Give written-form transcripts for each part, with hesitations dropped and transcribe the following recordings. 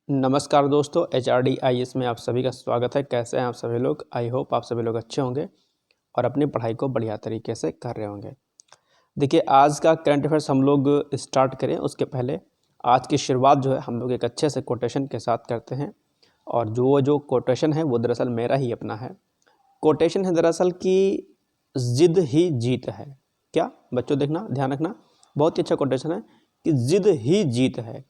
नमस्कार दोस्तों, HRD IAS में आप सभी का स्वागत है। कैसे हैं आप सभी लोग? आई होप आप सभी लोग अच्छे होंगे और अपनी पढ़ाई को बढ़िया तरीके से कर रहे होंगे। देखिए, आज का करंट अफेयर्स हम लोग स्टार्ट करें उसके पहले आज की शुरुआत जो है हम लोग एक अच्छे से कोटेशन के साथ करते हैं। और जो कोटेशन है वो दरअसल मेरा ही अपना है। कोटेशन है दरअसल कि ज़िद ही जीत है। क्या बच्चों, देखना, ध्यान रखना, बहुत ही अच्छा कोटेशन है कि ज़िद ही जीत है।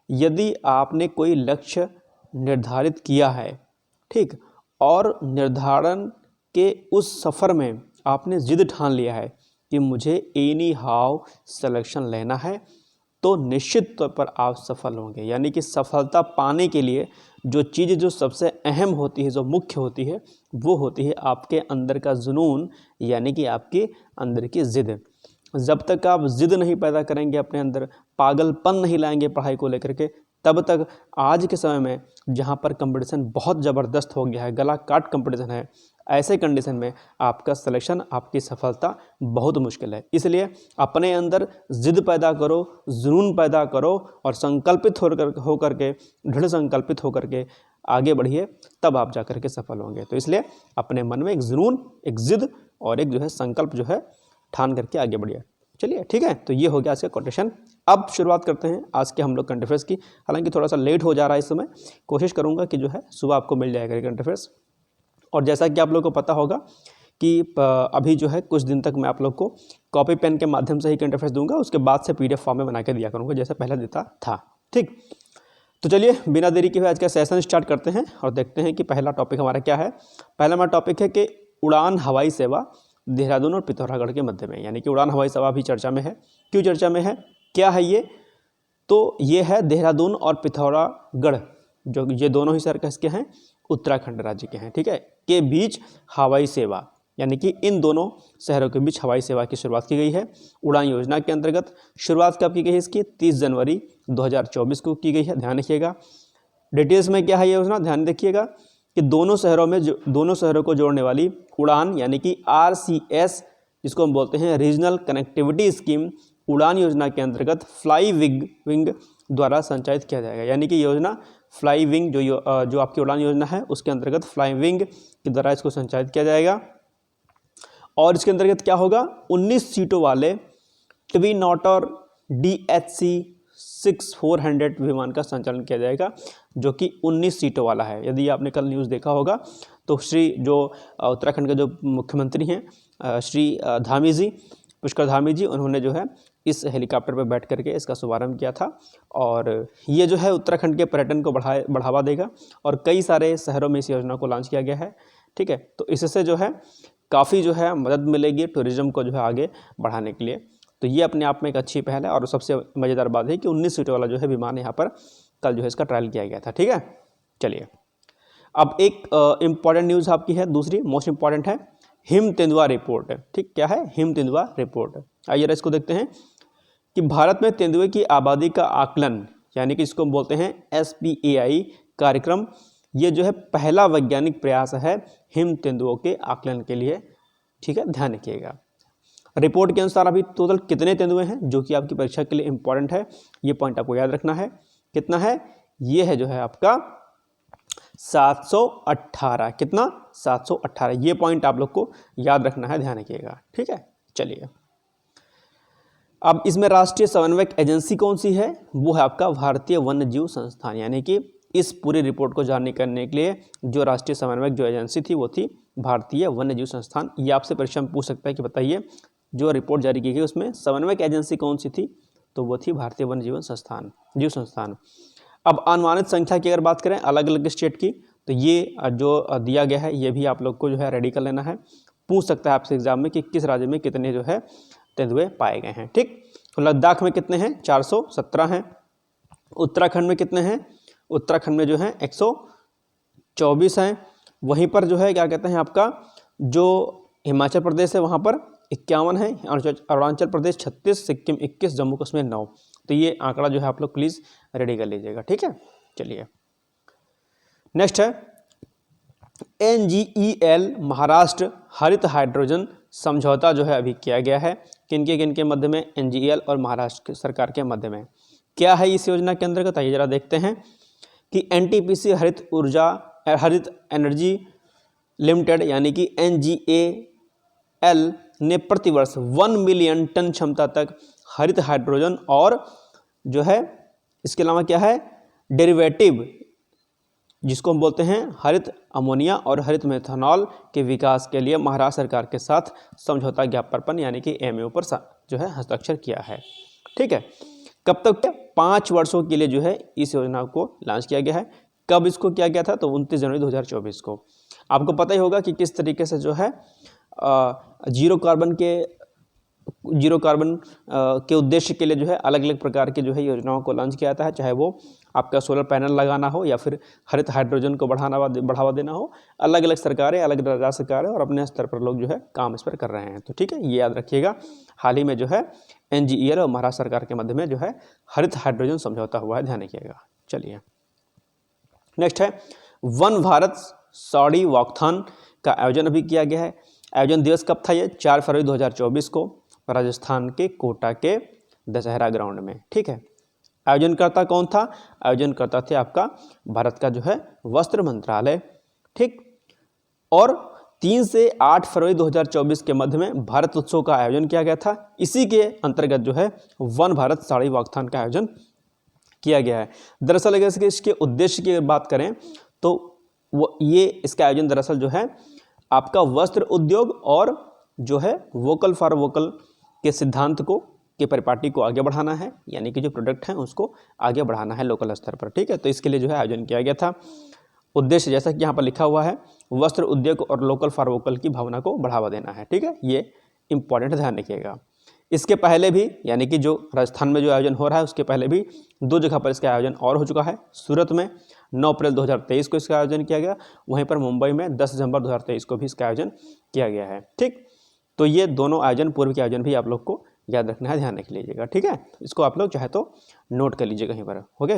यदि आपने कोई लक्ष्य निर्धारित किया है, ठीक, और निर्धारण के उस सफ़र में आपने ज़िद ठान लिया है कि मुझे एनी हाउ सिलेक्शन लेना है, तो निश्चित तौर पर आप सफल होंगे। यानी कि सफलता पाने के लिए जो चीज़ जो सबसे अहम होती है, जो मुख्य होती है, वो होती है आपके अंदर का जुनून, यानी कि आपके अंदर की ज़िद। जब तक आप ज़िद नहीं पैदा करेंगे अपने अंदर, पागलपन नहीं लाएंगे पढ़ाई को लेकर के, तब तक आज के समय में जहाँ पर कंपटीशन बहुत ज़बरदस्त हो गया है, गला काट कंपटीशन है, ऐसे कंडीशन में आपका सिलेक्शन, आपकी सफलता बहुत मुश्किल है। इसलिए अपने अंदर ज़िद पैदा करो, जुनून पैदा करो और संकल्पित होकर के, दृढ़ संकल्पित होकर के आगे बढ़िए, तब आप जाकर के सफल होंगे। तो इसलिए अपने मन में एक जुनून, एक ज़िद और एक जो है संकल्प जो है ठान करके आगे बढ़िए। चलिए, ठीक है, तो ये हो गया आज का कोटेशन। अब शुरुआत करते हैं आज के हम लोग करंट अफेयर्स की। हालांकि थोड़ा सा लेट हो जा रहा है इस समय, कोशिश करूंगा कि जो है सुबह आपको मिल जाएगा करंट अफेयर्स। और जैसा कि आप लोगों को पता होगा कि अभी जो है कुछ दिन तक मैं आप लोग को कॉपी पेन के माध्यम से ही करंट अफेयर्स दूंगा, उसके बाद से PDF फॉर्म में बना के दिया करूँगा जैसे पहले देता था। ठीक, तो चलिए बिना देरी के हुए आज का सेशन स्टार्ट करते हैं और देखते हैं कि पहला टॉपिक हमारा क्या है। पहला हमारा टॉपिक है कि उड़ान हवाई सेवा देहरादून और पिथौरागढ़ के मध्य में, यानी कि उड़ान हवाई सेवा भी चर्चा में है। क्यों चर्चा में है, क्या है ये? तो ये है देहरादून और पिथौरागढ़, जो ये दोनों ही शहर किसके हैं? उत्तराखंड राज्य के हैं, ठीक है, के बीच हवाई सेवा, यानी कि इन दोनों शहरों के बीच हवाई सेवा की शुरुआत की गई है उड़ान योजना के अंतर्गत। शुरुआत कब की गई है इसकी? 30 जनवरी 2024 को की गई है, ध्यान रखिएगा। डिटेल्स में क्या है ये योजना, ध्यान देखिएगा कि दोनों शहरों को जोड़ने वाली उड़ान, यानी कि RCS, जिसको हम बोलते हैं रीजनल कनेक्टिविटी स्कीम, उड़ान योजना के अंतर्गत फ्लाई विंग द्वारा संचालित किया जाएगा। यानी कि योजना फ्लाई विंग जो आपकी उड़ान योजना है उसके अंतर्गत फ्लाई विंग के द्वारा इसको संचालित किया जाएगा। और इसके अंतर्गत क्या होगा? 19 सीटों वाले ट्विन ऑटर DHC-6400 विमान का संचालन किया जाएगा, जो कि 19 सीटों वाला है। यदि आपने कल न्यूज़ देखा होगा तो उत्तराखंड के जो मुख्यमंत्री हैं श्री धामी जी, पुष्कर धामी जी, उन्होंने जो है इस हेलीकॉप्टर पर बैठ करके इसका शुभारंभ किया था। और ये जो है उत्तराखंड के पर्यटन को बढ़ावा देगा और कई सारे शहरों में इस योजना को लॉन्च किया गया है, ठीक है। तो इससे जो है काफ़ी जो है मदद मिलेगी टूरिज्म को जो है आगे बढ़ाने के लिए। तो ये अपने आप में एक अच्छी पहल है। और सबसे मज़ेदार बात है कि 19 सीटों वाला जो है विमान यहाँ पर कल जो है इसका ट्रायल किया गया था, ठीक है। चलिए, अब एक इम्पॉर्टेंट न्यूज़ आपकी है, दूसरी मोस्ट इम्पॉर्टेंट है हिम तेंदुआ रिपोर्ट। ठीक, क्या है? हिम तेंदुआ रिपोर्ट। आइए इसको देखते हैं कि भारत में तेंदुए की आबादी का आकलन, यानी कि इसको हम बोलते हैं SPAI कार्यक्रम, ये जो है पहला वैज्ञानिक प्रयास है हिम तेंदुओं के आकलन के लिए, ठीक है, ध्यान रखिएगा। रिपोर्ट के अनुसार अभी टोटल कितने तेंदुए हैं, जो कि आपकी परीक्षा के लिए इंपॉर्टेंट है, ये पॉइंट आपको याद रखना है। कितना है? ये है जो है आपका 718। कितना? 718। ये पॉइंट आप लोग को याद रखना है, ध्यान रखिएगा, ठीक है। चलिए, अब इसमें राष्ट्रीय समन्वयक एजेंसी कौन सी है? वो है आपका भारतीय वन्यजीव संस्थान। यानी कि इस पूरी रिपोर्ट को जानने करने के लिए जो राष्ट्रीय समन्वयक जो एजेंसी थी वो थी भारतीय वन्यजीव संस्थान। ये आपसे परीक्षा में पूछ सकता है कि बताइए जो रिपोर्ट जारी की गई उसमें समन्वयक एजेंसी कौन सी थी? तो वो थी भारतीय वन्यजीव संस्थान। अब अनुमानित संख्या की अगर बात करें अलग अलग स्टेट की, तो ये जो दिया गया है ये भी आप लोग को जो है रेडी कर लेना है। पूछ सकता है आपसे एग्जाम में कि किस राज्य में कितने जो है तेंदुए पाए गए हैं, ठीक। तो लद्दाख में कितने हैं? 417 हैं। उत्तराखंड में कितने हैं? उत्तराखंड में जो है 124 हैं। वहीं पर जो है क्या कहते हैं आपका जो हिमाचल प्रदेश है वहाँ पर 51 है, अरुणाचल प्रदेश 36, सिक्किम 21, जम्मू कश्मीर 9। तो ये आंकड़ा जो है आप लोग प्लीज़ रेडी कर लीजिएगा, ठीक है। चलिए, नेक्स्ट है NGEL महाराष्ट्र हरित हाइड्रोजन समझौता जो है अभी किया गया है। किनके मध्य में? NGEL और महाराष्ट्र सरकार के मध्य में। क्या है इस योजना के अंतर्गत? आइए जरा देखते हैं कि एनटीपीसी हरित एनर्जी लिमिटेड यानी कि NGEL ने प्रतिवर्ष 1 मिलियन टन क्षमता तक हरित हाइड्रोजन और जो है इसके अलावा क्या है डेरिवेटिव जिसको हम बोलते हैं हरित अमोनिया और हरित मेथनॉल के विकास के लिए महाराष्ट्र सरकार के साथ समझौता ज्ञापन यानी कि MOU पर जो है हस्ताक्षर किया है। ठीक है, कब तक? 5 वर्षों के लिए जो है इस योजना को लॉन्च किया गया है। कब इसको किया गया था? तो 29 जनवरी 2024 को। आपको पता ही होगा कि किस तरीके से जो है जीरो कार्बन के उद्देश्य के लिए जो है अलग अलग प्रकार की जो है योजनाओं को लॉन्च किया जाता है, चाहे वो आपका सोलर पैनल लगाना हो या फिर हरित हाइड्रोजन को बढ़ावा देना हो। अलग अलग सरकारें, अलग राज्य सरकारें और अपने स्तर पर लोग जो है काम इस पर कर रहे हैं। तो ठीक है, ये याद रखिएगा। हाल ही में जो है NGEL और महाराष्ट्र सरकार के मध्य में जो है हरित हाइड्रोजन समझौता हुआ है, ध्यान रखिएगा। चलिए नेक्स्ट है वन भारत साड़ी वॉकथॉन का आयोजन अभी किया गया है। आयोजन दिवस कब था? ये 4 फरवरी 2024 को राजस्थान के कोटा के दशहरा ग्राउंड में। ठीक है, आयोजनकर्ता कौन था? आयोजनकर्ता थे आपका भारत का जो है वस्त्र मंत्रालय। ठीक, और 3 से 8 फरवरी 2024 के मध्य में भारत उत्सव का आयोजन किया गया था। इसी के अंतर्गत जो है वन भारत साड़ी वॉकथॉन का आयोजन किया गया है। दरअसल अगर इसके उद्देश्य की बात करें तो इसका आयोजन दरअसल जो है आपका वस्त्र उद्योग और जो है वोकल फॉर वोकल के सिद्धांत के परिपाटी को आगे बढ़ाना है, यानी कि जो प्रोडक्ट हैं उसको आगे बढ़ाना है लोकल स्तर पर। ठीक है, तो इसके लिए जो है आयोजन किया गया था। उद्देश्य जैसा कि यहाँ पर लिखा हुआ है वस्त्र उद्योग और लोकल फॉर वोकल की भावना को बढ़ावा देना है। ठीक है, ये इंपॉर्टेंट ध्यान रखिएगा। इसके पहले भी यानी कि जो राजस्थान में जो आयोजन हो रहा है उसके पहले भी 2 जगह पर इसका आयोजन और हो चुका है। सूरत में 9 अप्रैल 2023 को इसका आयोजन किया गया, वहीं पर मुंबई में 10 दिसंबर 2023 को भी इसका आयोजन किया गया है। ठीक, तो ये दोनों आयोजन, पूर्व के आयोजन भी आप लोग को याद रखना है, ध्यान रख लीजिएगा। ठीक है, इसको आप लोग चाहे तो नोट कर लीजिए कहीं पर। ओके,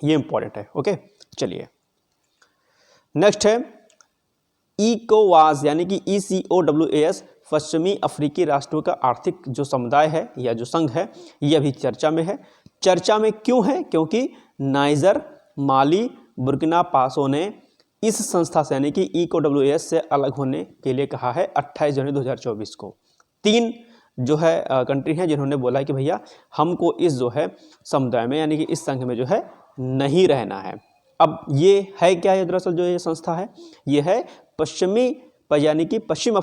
ये इंपॉर्टेंट है। ओके, चलिए नेक्स्ट है ECOWAS यानी कि ECOWAS पश्चिमी अफ्रीकी राष्ट्रों का आर्थिक जो समुदाय है या जो संघ है, ये अभी चर्चा में है। चर्चा में क्यों है? क्योंकि नाइजर, माली, बुर्किना फासो ने इस संस्था से यानी कि ECOWAS से अलग होने के लिए कहा है 28 जनवरी 2024 को। 3 जो है कंट्री हैं जिन्होंने बोला है कि भैया हमको इस जो है समुदाय में यानी कि इस संघ में जो है नहीं रहना है। अब ये है क्या है? दरअसल जो ये संस्था है ये है यानी कि पश्चिम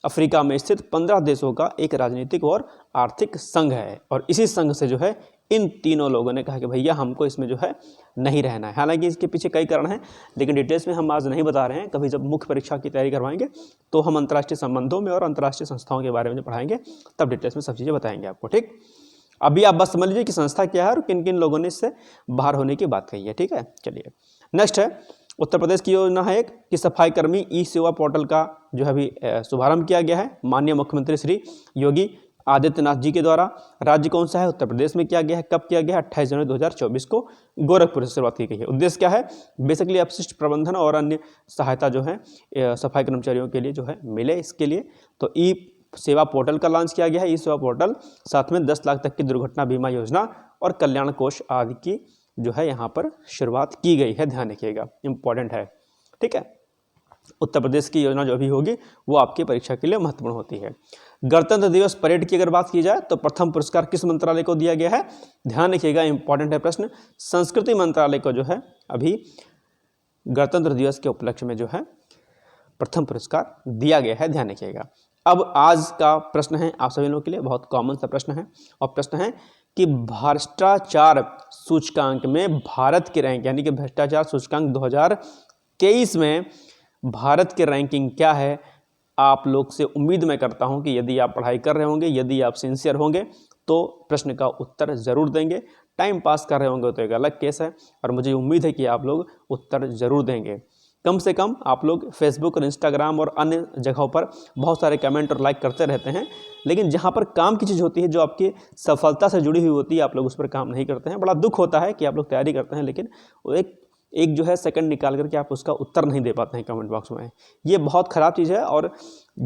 अफ्रीका में स्थित 15 देशों का एक राजनीतिक और आर्थिक संघ है। और इसी संघ से जो है इन तीनों लोगों ने कहा कि भैया हमको इसमें जो है नहीं रहना है। हालांकि इसके पीछे कई कारण हैं, लेकिन डिटेल्स में हम आज नहीं बता रहे हैं। कभी जब मुख्य परीक्षा की तैयारी करवाएंगे तो हम अंतर्राष्ट्रीय संबंधों में और अंतर्राष्ट्रीय संस्थाओं के बारे में पढ़ाएंगे, तब डिटेल्स में सब चीज़ें बताएंगे आपको। ठीक, अभी आप बस समझ लीजिए कि संस्था क्या है और किन किन लोगों ने इससे बाहर होने की बात कही है। ठीक है, चलिए नेक्स्ट है उत्तर प्रदेश की योजना है एक कि सफाई कर्मी ई-सेवा पोर्टल का जो है अभी शुभारंभ किया गया है माननीय मुख्यमंत्री श्री योगी आदित्यनाथ जी के द्वारा। राज्य कौन सा है? उत्तर प्रदेश में किया गया है। कब किया गया है? 28 जनवरी 2024 को गोरखपुर से शुरुआत की गई है। उद्देश्य क्या है? बेसिकली अपशिष्ट प्रबंधन और अन्य सहायता जो है सफाई कर्मचारियों के लिए जो है मिले, इसके लिए तो ई सेवा पोर्टल का लॉन्च किया गया है। ई सेवा पोर्टल साथ में 10 लाख तक की दुर्घटना बीमा योजना और कल्याण कोष आदि की जो है यहाँ पर शुरुआत की गई है, ध्यान रखिएगा, इंपॉर्टेंट है। ठीक है, उत्तर प्रदेश की योजना जो भी होगी वो आपकी परीक्षा के लिए महत्वपूर्ण होती है। गणतंत्र दिवस परेड की अगर बात की जाए तो प्रथम पुरस्कार किस मंत्रालय को दिया गया है? ध्यान रखिएगा, इंपॉर्टेंट है प्रश्न। संस्कृति मंत्रालय को जो है अभी गणतंत्र दिवस के उपलक्ष्य में जो है प्रथम पुरस्कार दिया गया है, ध्यान रखिएगा। अब आज का प्रश्न है आप सभी लोगों के लिए बहुत कॉमन सा प्रश्न है, और प्रश्न है कि भ्रष्टाचार सूचकांक में भारत की रैंक यानी कि भ्रष्टाचार सूचकांक 2023 में भारत की रैंकिंग क्या है? आप लोग से उम्मीद मैं करता हूं कि यदि आप पढ़ाई कर रहे होंगे, यदि आप सिंसियर होंगे तो प्रश्न का उत्तर ज़रूर देंगे। टाइम पास कर रहे होंगे तो एक अलग केस है, और मुझे उम्मीद है कि आप लोग उत्तर ज़रूर देंगे। कम से कम आप लोग फेसबुक और इंस्टाग्राम और अन्य जगहों पर बहुत सारे कमेंट और लाइक करते रहते हैं, लेकिन जहां पर काम की चीज़ होती है, जो आपकी सफलता से जुड़ी हुई होती है, आप लोग उस पर काम नहीं करते हैं। बड़ा दुख होता है कि आप लोग तैयारी करते हैं लेकिन एक जो है सेकंड निकाल करके आप उसका उत्तर नहीं दे पाते हैं कमेंट बॉक्स में। ये बहुत ख़राब चीज़ है, और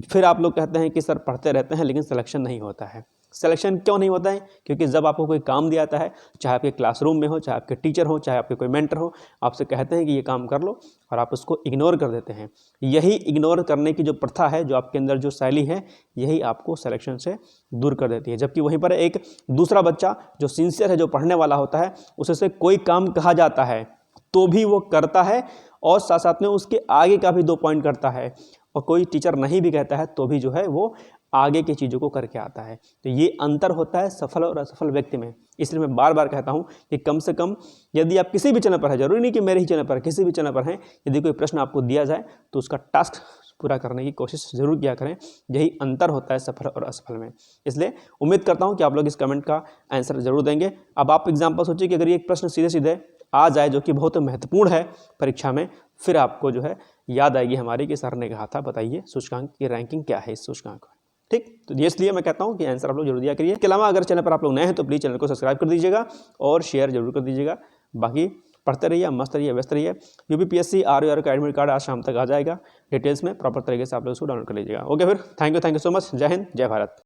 फिर आप लोग कहते हैं कि सर पढ़ते रहते हैं लेकिन सिलेक्शन नहीं होता है। सिलेक्शन क्यों नहीं होता है? क्योंकि जब आपको कोई काम दिया जाता है, चाहे आपके क्लासरूम में हो, चाहे आपके टीचर हो, चाहे आपके कोई मेंटर हो, आपसे कहते हैं कि ये काम कर लो और आप उसको इग्नोर कर देते हैं। यही इग्नोर करने की जो प्रथा है, जो आपके अंदर जो शैली है, यही आपको सिलेक्शन से दूर कर देती है। जबकि वहीं पर एक दूसरा बच्चा जो सिंसियर है, जो पढ़ने वाला होता है, उसे कोई काम कहा जाता है तो भी वो करता है और साथ साथ में उसके आगे का भी 2 पॉइंट करता है, और कोई टीचर नहीं भी कहता है तो भी जो है वो आगे की चीज़ों को करके आता है। तो ये अंतर होता है सफल और असफल व्यक्ति में। इसलिए मैं बार बार कहता हूँ कि कम से कम यदि आप किसी भी चैनल पर है, जरूरी नहीं कि मेरे ही चैनल पर, किसी भी चैनल पर हैं, यदि कोई प्रश्न आपको दिया जाए तो उसका टास्क पूरा करने की कोशिश जरूर किया करें। यही अंतर होता है सफल और असफल में। इसलिए उम्मीद करता हूँ कि आप लोग इस कमेंट का आंसर जरूर देंगे। अब आप एग्जाम्पल सोचिए कि अगर ये एक प्रश्न सीधे सीधे आ जाए जो कि बहुत महत्वपूर्ण है परीक्षा में, फिर आपको जो है याद आएगी हमारी कि सर ने कहा था, बताइए सूचकांक की रैंकिंग क्या है इस सूचकांक। ठीक, तो इसलिए मैं कहता हूँ कि आंसर आप लोग जरूर दिया करिए। इसके अलावा अगर चैनल पर आप लोग नए हैं तो प्लीज़ चैनल को सब्सक्राइब कर दीजिएगा और शेयर जरूर कर दीजिएगा। बाकी पढ़ते रहिए, मस्त रहिए, व्यस्त रहिए। यूपीपीएससी ROR का एडमिट कार्ड आज शाम तक आ जाएगा। डिटेल्स में प्रॉपर तरीके से आप लोग उसको डाउनलोड कर लीजिएगा। ओके, फिर थैंक यू सो मच। जय हिंद, जय भारत।